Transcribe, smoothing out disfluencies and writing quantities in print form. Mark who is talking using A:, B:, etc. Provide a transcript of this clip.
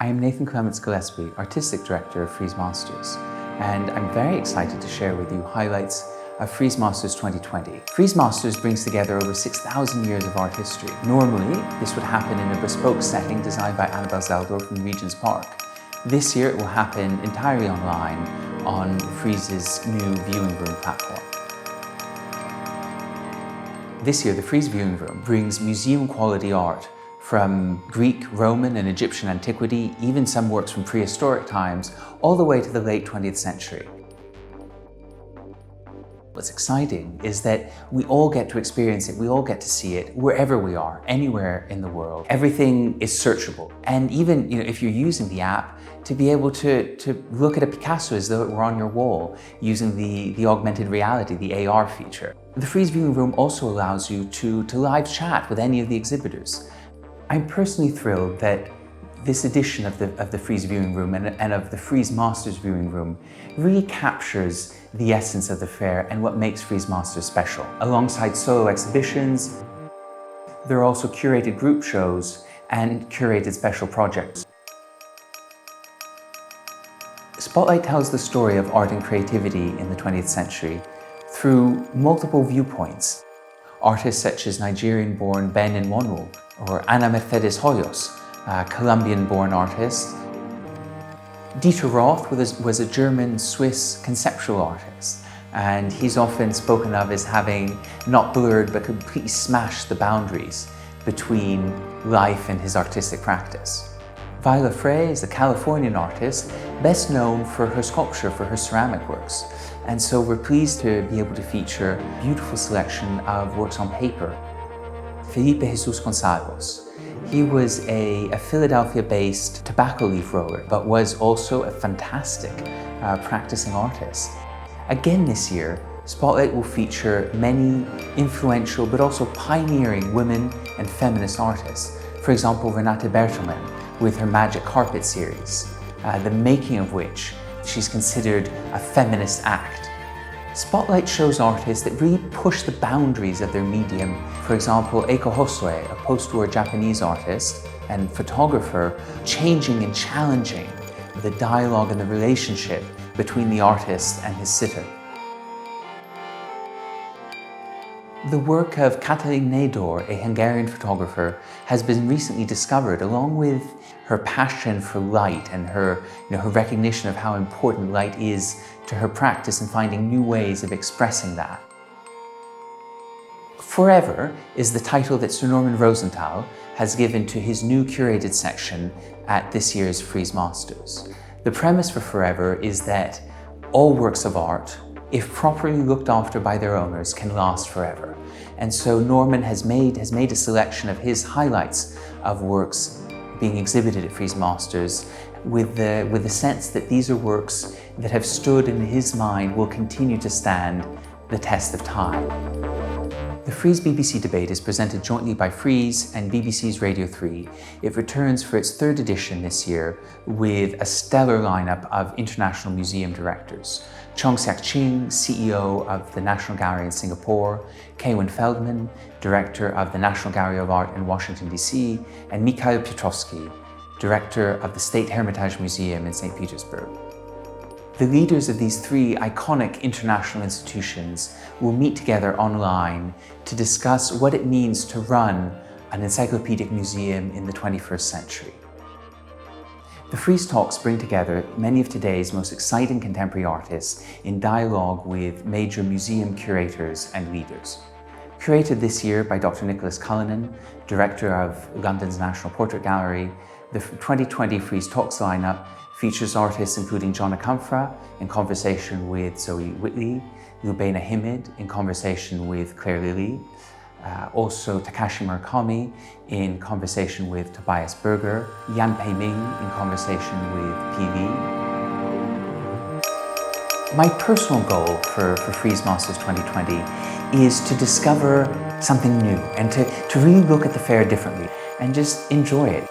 A: I am Nathan Clements-Gillespie, Artistic Director of Frieze Masters, and I'm very excited to share with you highlights of Frieze Masters 2020. Frieze Masters brings together over 6,000 years of art history. Normally, this would happen in a bespoke setting designed by Annabelle Zeldorf from Regent's Park. This year, it will happen entirely online on Frieze's new viewing room platform. This year, the Frieze Viewing Room brings museum-quality art from Greek, Roman and Egyptian antiquity, even some works from prehistoric times, all the way to the late 20th century. What's exciting is that we all get to experience it, we all get to see it wherever we are, anywhere in the world. Everything is searchable. And even if you're using the app, to be able to look at a Picasso as though it were on your wall using the augmented reality, the AR feature. The Frieze Viewing Room also allows you to live chat with any of the exhibitors. I'm personally thrilled that this edition of the Frieze Viewing Room and of the Frieze Masters Viewing Room really captures the essence of the fair and what makes Frieze Masters special. Alongside solo exhibitions, there are also curated group shows and curated special projects. Spotlight tells the story of art and creativity in the 20th century through multiple viewpoints. Artists such as Nigerian-born Ben Nwannu or Ana Mercedes Hoyos, a Colombian-born artist. Dieter Roth was a German-Swiss conceptual artist, and he's often spoken of as having not blurred but completely smashed the boundaries between life and his artistic practice. Viola Frey is a Californian artist, best known for her sculpture, for her ceramic works. And so we're pleased to be able to feature a beautiful selection of works on paper. Felipe Jesus Gonçalves. He was a Philadelphia-based tobacco leaf roller, but was also a fantastic practicing artist. Again this year, Spotlight will feature many influential but also pioneering women and feminist artists. For example, Renate Bertelmann with her Magic Carpet series, the making of which she's considered a feminist act. Spotlight shows artists that really push the boundaries of their medium. For example, Eiko Hosoe, a post-war Japanese artist and photographer, changing and challenging the dialogue and the relationship between the artist and his sitter. The work of Katalin Nador, a Hungarian photographer, has been recently discovered, along with her passion for light and her recognition of how important light is to her practice and finding new ways of expressing that. Forever is the title that Sir Norman Rosenthal has given to his new curated section at this year's Frieze Masters. The premise for Forever is that all works of art, if properly looked after by their owners, can last forever. And so Norman has made a selection of his highlights of works being exhibited at Frieze Masters with the sense that these are works that have stood in his mind will continue to stand the test of time. The Frieze BBC debate is presented jointly by Frieze and BBC's Radio 3. It returns for its third edition this year with a stellar lineup of international museum directors. Chong Siak Ching, CEO of the National Gallery in Singapore, Kaywin Feldman, Director of the National Gallery of Art in Washington, D.C., and Mikhail Piotrowski, Director of the State Hermitage Museum in St. Petersburg. The leaders of these three iconic international institutions will meet together online to discuss what it means to run an encyclopedic museum in the 21st century. The Frieze Talks bring together many of today's most exciting contemporary artists in dialogue with major museum curators and leaders. Curated this year by Dr. Nicholas Cullinan, Director of London's National Portrait Gallery, the 2020 Frieze Talks lineup features artists including John Akamfra in conversation with Zoe Whitley, Lubena Himid in conversation with Claire Lilly, also Takashi Murakami in conversation with Tobias Berger, Yan Pei Ming in conversation with PV. My personal goal for Frieze Masters 2020 is to discover something new and to really look at the fair differently and just enjoy it.